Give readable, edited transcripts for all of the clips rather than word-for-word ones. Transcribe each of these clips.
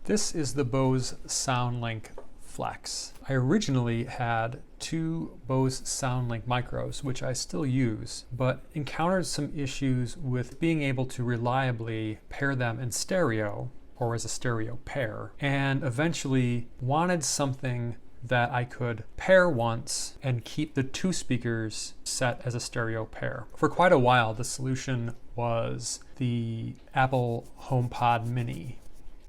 This is the Bose Soundlink Flex. I originally had two Bose Soundlink micros, which I still use, but encountered some issues with being able to reliably pair them in stereo or as a stereo pair, and eventually wanted something that I could pair once and keep the two speakers set as a stereo pair. For quite a while, the solution was the Apple HomePod Mini,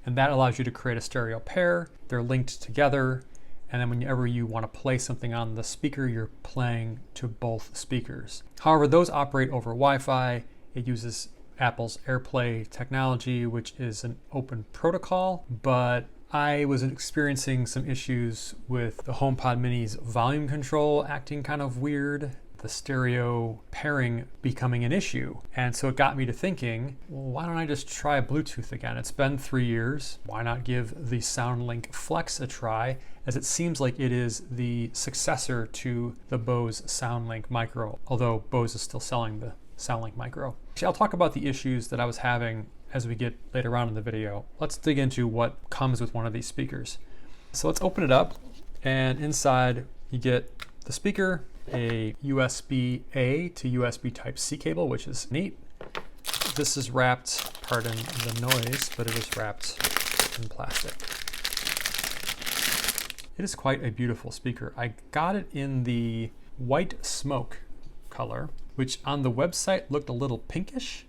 and that allows you to create a stereo pair. They're linked together, and then whenever you want to play something on the speaker, you're playing to both speakers. However, those operate over Wi-Fi. It uses Apple's AirPlay technology, which is an open protocol, but I was experiencing some issues with the HomePod Mini's volume control acting kind of weird, the stereo pairing becoming an issue. And so it got me to thinking, well, why don't I just try Bluetooth again? It's been 3 years. Why not give the Soundlink Flex a try, as it seems like it is the successor to the Bose Soundlink Micro, although Bose is still selling the Soundlink Micro. I'll talk about the issues that I was having as we get later on in the video. Let's dig into what comes with one of these speakers. So let's open it up, and inside you get the speaker, a USB-A to USB Type-C cable, which is neat. This is wrapped, pardon the noise, but it is wrapped in plastic. It is quite a beautiful speaker. I got it in the white smoke color, which on the website looked a little pinkish,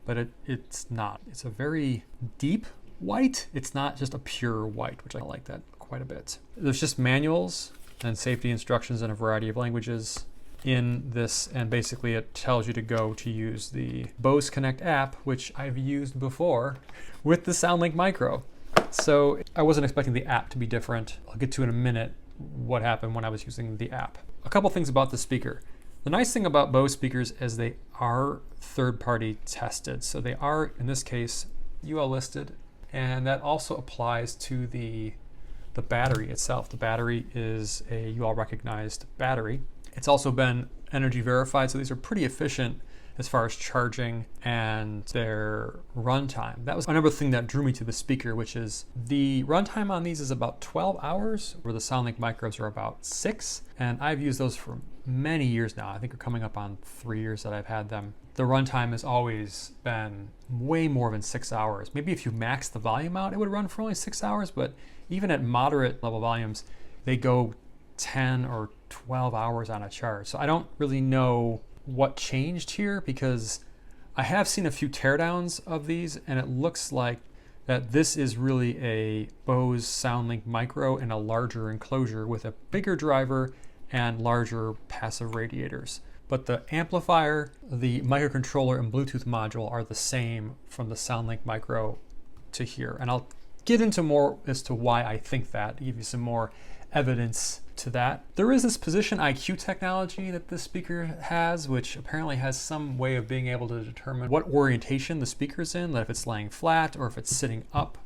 but it's not. It's a very deep white. It's not just a pure white, which I like that quite a bit. There's just manuals and safety instructions in a variety of languages in this, and basically it tells you to go to use the Bose Connect app, which I've used before with the Soundlink Micro. So I wasn't expecting the app to be different. I'll get to in a minute what happened when I was using the app. A couple things about the speaker. The nice thing about Bose speakers is they are third-party tested. So they are, in this case, UL listed, and that also applies to the battery itself. The battery is a UL recognized battery. It's also been energy verified, so these are pretty efficient as far as charging and their runtime. That was another thing that drew me to the speaker, which is the runtime on these is about 12 hours, where the Soundlink Micros are about 6. And I've used those for many years now. I think we're coming up on 3 years that I've had them. The runtime has always been way more than 6 hours. Maybe if you max the volume out, it would run for only 6 hours, but even at moderate level volumes, they go 10 or 12 hours on a charge. So I don't really know what changed here, because I have seen a few teardowns of these, and it looks like that this is really a Bose Soundlink Micro in a larger enclosure with a bigger driver and larger passive radiators. But the amplifier, the microcontroller, and Bluetooth module are the same from the Soundlink Micro to here. And I'll get into more as to why I think that, give you some more evidence to that. There is this position IQ technology that this speaker has, which apparently has some way of being able to determine what orientation the speaker's in, like if it's laying flat or if it's sitting up,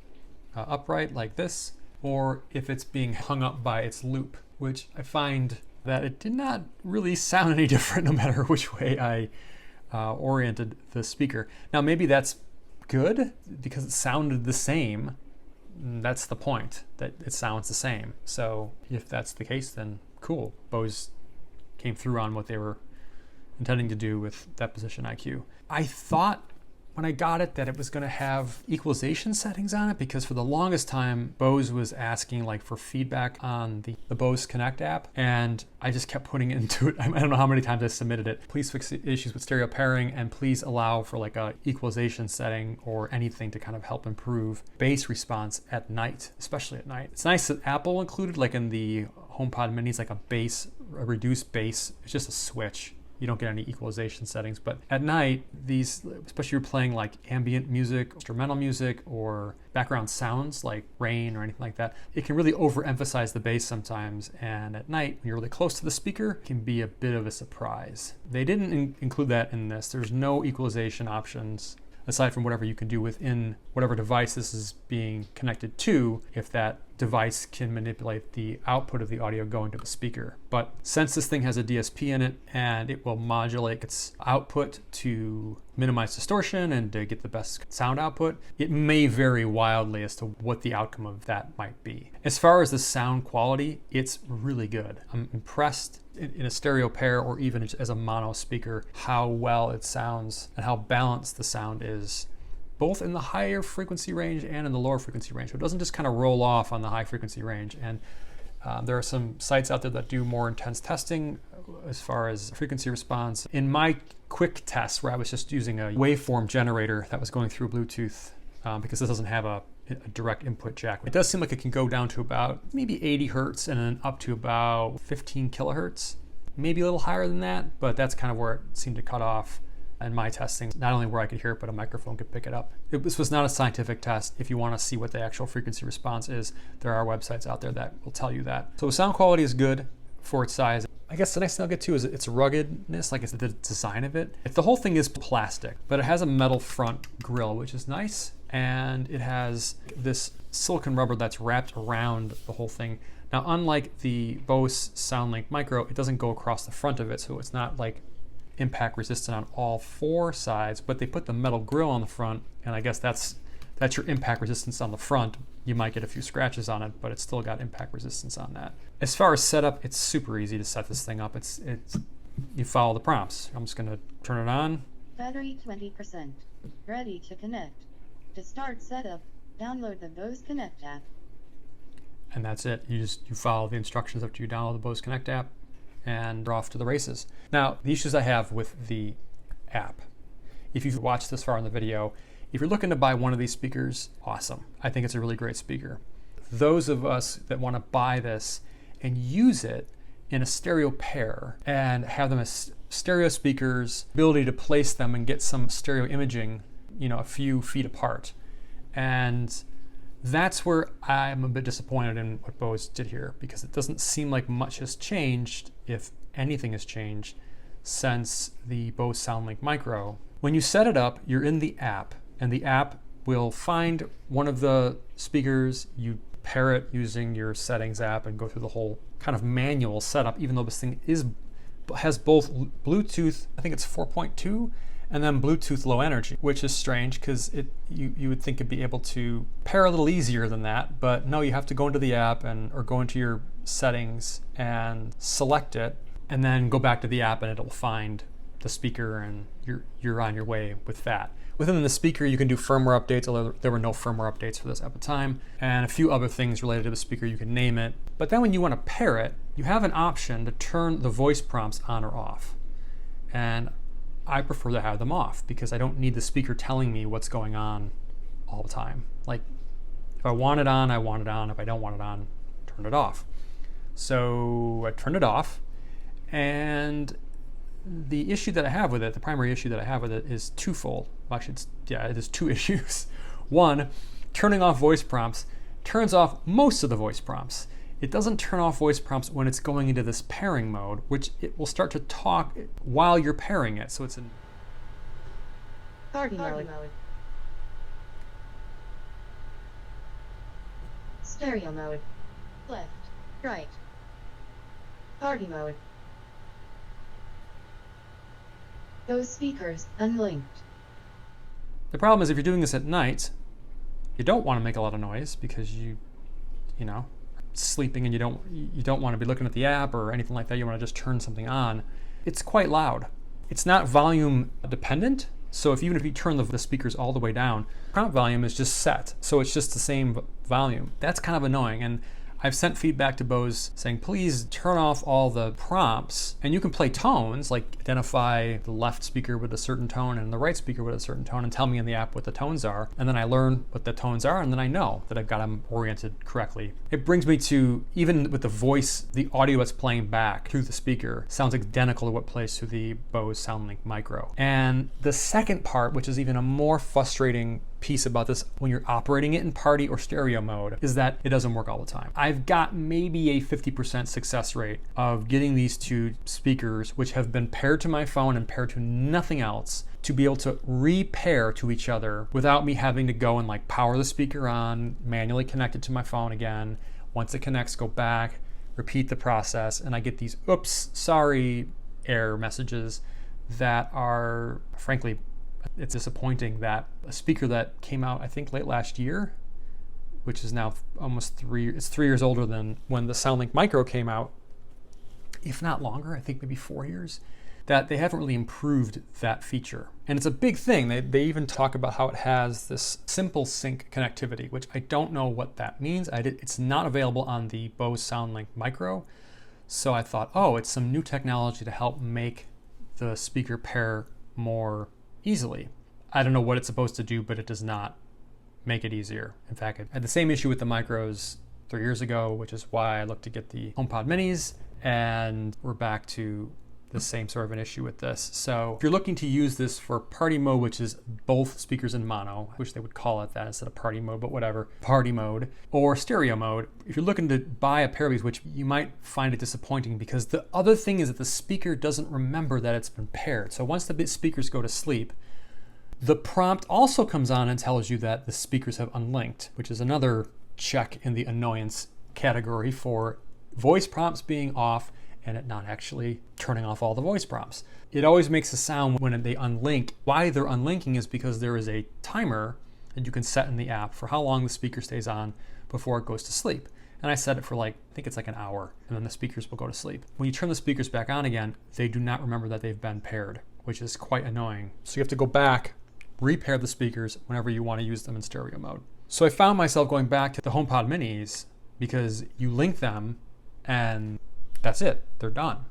upright like this, or if it's being hung up by its loop, which I find that it did not really sound any different no matter which way I oriented the speaker. Now maybe that's good because it sounded the same. That's the point, that it sounds the same. So if that's the case, then cool. Bose came through on what they were intending to do with that position IQ. I thought when I got it that it was going to have equalization settings on it, because for the longest time Bose was asking like for feedback on the Bose Connect app, and I just kept putting it into it. I don't know how many times I submitted it. Please fix the issues with stereo pairing, and please allow for like a equalization setting or anything to kind of help improve bass response at night, especially at night. It's nice that Apple included, like in the HomePod Minis, like a reduced bass. It's just a switch. You don't get any equalization settings, but at night, these, especially if you're playing like ambient music, instrumental music, or background sounds like rain or anything like that, it can really overemphasize the bass sometimes. And at night, when you're really close to the speaker, it can be a bit of a surprise. They didn't include that in this. There's no equalization options aside from whatever you can do within whatever device this is being connected to, if that device can manipulate the output of the audio going to the speaker. But since this thing has a DSP in it and it will modulate its output to minimize distortion and to get the best sound output, it may vary wildly as to what the outcome of that might be. As far as the sound quality, it's really good. I'm impressed in a stereo pair or even as a mono speaker how well it sounds and how balanced the sound is, both in the higher frequency range and in the lower frequency range. So it doesn't just kind of roll off on the high frequency range. And there are some sites out there that do more intense testing as far as frequency response. In my quick test, where I was just using a waveform generator that was going through Bluetooth, because this doesn't have a direct input jack, it does seem like it can go down to about maybe 80 hertz and then up to about 15 kilohertz, maybe a little higher than that, but that's kind of where it seemed to cut off. And my testing, not only where I could hear it, but a microphone could pick it up. This was not a scientific test. If you want to see what the actual frequency response is, there are websites out there that will tell you that. So sound quality is good for its size. I guess the next thing I'll get to is its ruggedness, like it's the design of it. The whole thing is plastic, but it has a metal front grille, which is nice. And it has this silicone rubber that's wrapped around the whole thing. Now, unlike the Bose Soundlink Micro, it doesn't go across the front of it, so it's not like impact resistant on all four sides, but they put the metal grill on the front, and I guess that's your impact resistance on the front. You might get a few scratches on it, but it's still got impact resistance on that. As far as setup, it's super easy to set this thing up. It's you follow the prompts. I'm just going to turn it on. Battery 20%. Ready to connect. To start setup, download the Bose Connect app. And that's it. You follow the instructions after you download the Bose Connect app, and we're off to the races. Now, the issues I have with the app, if you've watched this far in the video, if you're looking to buy one of these speakers, awesome. I think it's a really great speaker. Those of us that want to buy this and use it in a stereo pair and have them as stereo speakers, ability to place them and get some stereo imaging, a few feet apart. And that's where I'm a bit disappointed in what Bose did here, because it doesn't seem like much has changed, if anything has changed, since the Bose Soundlink Micro. When you set it up, you're in the app, and the app will find one of the speakers, you pair it using your settings app and go through the whole kind of manual setup, even though this thing has both Bluetooth, I think it's 4.2, and then Bluetooth low energy, which is strange because you would think it'd be able to pair a little easier than that, but no, you have to go into the app or go into your settings and select it, and then go back to the app and it'll find the speaker, and you're on your way with that. Within the speaker, you can do firmware updates, although there were no firmware updates for this at the time, and a few other things related to the speaker. You can name it. But then when you want to pair it, you have an option to turn the voice prompts on or off. And I prefer to have them off because I don't need the speaker telling me what's going on all the time. Like, if I want it on, I want it on. If I don't want it on, turn it off. So I turned it off, and the issue that I have with it, the primary issue that I have with it, is twofold. Actually, it is two issues. One, turning off voice prompts turns off most of the voice prompts. It doesn't turn off voice prompts when it's going into this pairing mode, which it will start to talk while you're pairing it. So it's in Party mode. Stereo mode. Left, right. Party mode. Those speakers unlinked. The problem is if you're doing this at night, you don't want to make a lot of noise because you know, sleeping and you don't want to be looking at the app or anything like that. You want to just turn something on. It's quite loud. It's not volume dependent. So even if you turn the speakers all the way down, prompt volume is just set. So it's just the same volume. That's kind of annoying. And I've sent feedback to Bose saying, please turn off all the prompts, and you can play tones, like identify the left speaker with a certain tone and the right speaker with a certain tone, and tell me in the app what the tones are. And then I learn what the tones are, and then I know that I've got them oriented correctly. It brings me to, even with the voice, the audio that's playing back through the speaker sounds identical to what plays through the Bose Soundlink Micro. And the second part, which is even a more frustrating piece about this when you're operating it in party or stereo mode, is that it doesn't work all the time. I've got maybe a 50% success rate of getting these two speakers, which have been paired to my phone and paired to nothing else, to be able to repair to each other without me having to go and like power the speaker on, manually connect it to my phone again. Once it connects, go back, repeat the process, and I get these oops, sorry error messages that are, frankly, it's disappointing that a speaker that came out, I think, late last year, which is now almost 3 years older than when the Soundlink Micro came out, if not longer, I think maybe 4 years, that they haven't really improved that feature. And it's a big thing. They even talk about how it has this simple sync connectivity, which I don't know what that means. It's not available on the Bose Soundlink Micro. So I thought, oh, it's some new technology to help make the speaker pair more easily. I don't know what it's supposed to do, but it does not make it easier. In fact, I had the same issue with the Micros 3 years ago, which is why I looked to get the HomePod Minis, and we're back to the same sort of an issue with this. So if you're looking to use this for party mode, which is both speakers in mono, I wish they would call it that instead of party mode, but whatever, party mode, or stereo mode, if you're looking to buy a pair of these, which you might find it disappointing because the other thing is that the speaker doesn't remember that it's been paired. So once the speakers go to sleep, the prompt also comes on and tells you that the speakers have unlinked, which is another check in the annoyance category for voice prompts being off and it not actually turning off all the voice prompts. It always makes a sound when they unlink. Why they're unlinking is because there is a timer that you can set in the app for how long the speaker stays on before it goes to sleep. And I set it for I think it's like an hour, and then the speakers will go to sleep. When you turn the speakers back on again, they do not remember that they've been paired, which is quite annoying. So you have to go back, repair the speakers whenever you want to use them in stereo mode. So I found myself going back to the HomePod Minis because you link them and that's it, they're done.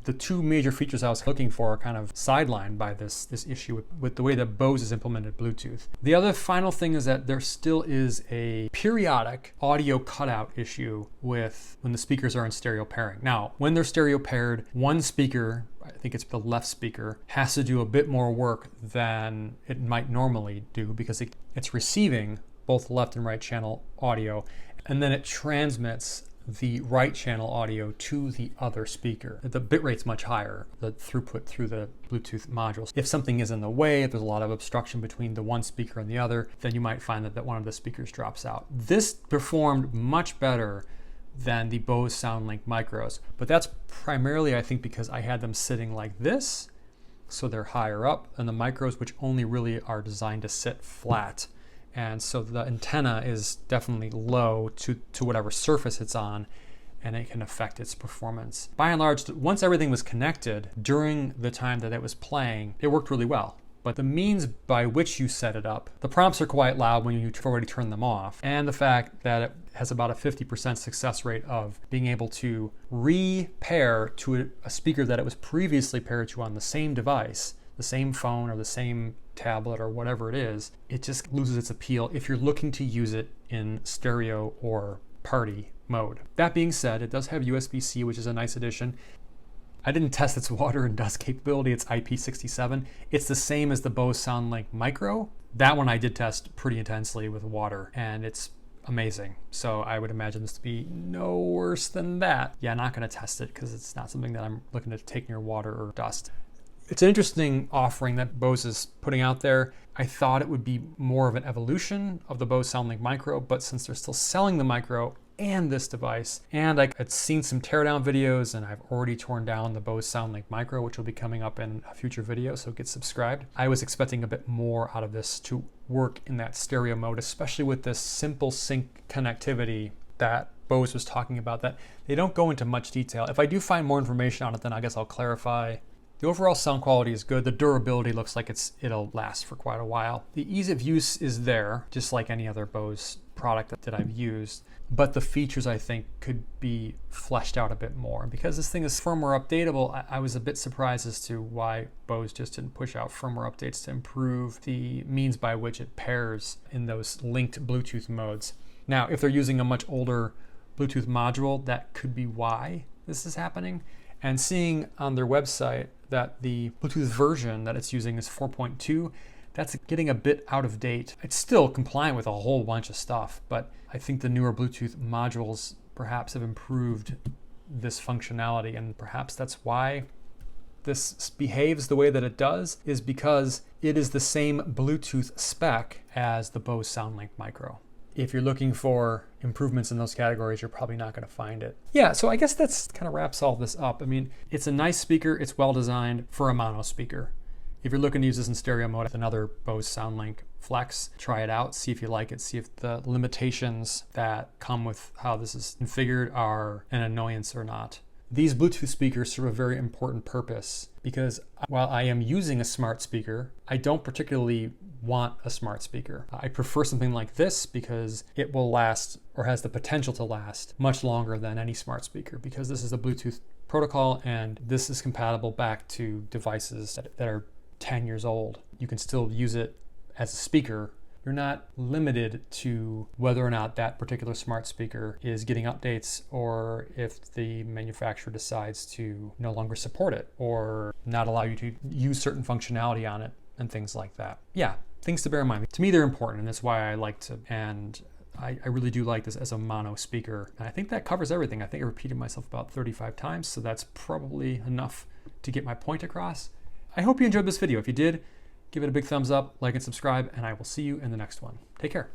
The two major features I was looking for are kind of sidelined by this issue with the way that Bose has implemented Bluetooth. The other final thing is that there still is a periodic audio cutout issue with when the speakers are in stereo pairing. Now, when they're stereo paired, one speaker, I think it's the left speaker, has to do a bit more work than it might normally do because it's receiving both left and right channel audio, and then it transmits the right channel audio to the other speaker. The bit rate's much higher, the throughput through the Bluetooth modules. If something is in the way, if there's a lot of obstruction between the one speaker and the other, then you might find that one of the speakers drops out. This performed much better than the Bose Soundlink Micros, but that's primarily, I think, because I had them sitting like this, so they're higher up, and the Micros, which only really are designed to sit flat. And so the antenna is definitely low to whatever surface it's on, and it can affect its performance. By and large, once everything was connected during the time that it was playing, it worked really well. But the means by which you set it up, the prompts are quite loud when you've already turned them off. And the fact that it has about a 50% success rate of being able to re-pair to a speaker that it was previously paired to on the same device, the same phone or the same tablet or whatever it is, it just loses its appeal if you're looking to use it in stereo or party mode. That being said, it does have USB-C, which is a nice addition. I didn't test its water and dust capability. It's IP67. It's the same as the Bose Soundlink Micro. That one I did test pretty intensely with water, and it's amazing. So I would imagine this to be no worse than that. Yeah, I'm not going to test it because it's not something that I'm looking to take near water or dust. It's an interesting offering that Bose is putting out there. I thought it would be more of an evolution of the Bose Soundlink Micro, but since they're still selling the Micro and this device, and I had seen some teardown videos, and I've already torn down the Bose Soundlink Micro, which will be coming up in a future video, so get subscribed. I was expecting a bit more out of this to work in that stereo mode, especially with this simple sync connectivity that Bose was talking about, that they don't go into much detail. If I do find more information on it, then I guess I'll clarify. The overall sound quality is good. The durability looks like it'll last for quite a while. The ease of use is there, just like any other Bose product that I've used, but the features I think could be fleshed out a bit more. Because this thing is firmware updatable, I was a bit surprised as to why Bose just didn't push out firmware updates to improve the means by which it pairs in those linked Bluetooth modes. Now, if they're using a much older Bluetooth module, that could be why this is happening. And seeing on their website that the Bluetooth version that it's using is 4.2, that's getting a bit out of date. It's still compliant with a whole bunch of stuff, but I think the newer Bluetooth modules perhaps have improved this functionality, and perhaps that's why this behaves the way that it does is because it is the same Bluetooth spec as the Bose Soundlink Micro. If you're looking for improvements in those categories, you're probably not going to find it. Yeah, so I guess that's kind of wraps all this up. I mean, it's a nice speaker. It's well designed for a mono speaker. If you're looking to use this in stereo mode with another Bose Soundlink Flex, try it out, see if you like it, see if the limitations that come with how this is configured are an annoyance or not. These Bluetooth speakers serve a very important purpose because while I am using a smart speaker, I don't particularly want a smart speaker. I prefer something like this because it will last, or has the potential to last, much longer than any smart speaker, because this is a Bluetooth protocol and this is compatible back to devices that are 10 years old. You can still use it as a speaker. You're not limited to whether or not that particular smart speaker is getting updates, or if the manufacturer decides to no longer support it or not allow you to use certain functionality on it and things like that. Yeah, things to bear in mind. To me, they're important, and that's why I like to, and I really do like this as a mono speaker. And I think that covers everything. I think I repeated myself about 35 times, so that's probably enough to get my point across. I hope you enjoyed this video. If you did, give it a big thumbs up, like and subscribe, and I will see you in the next one. Take care.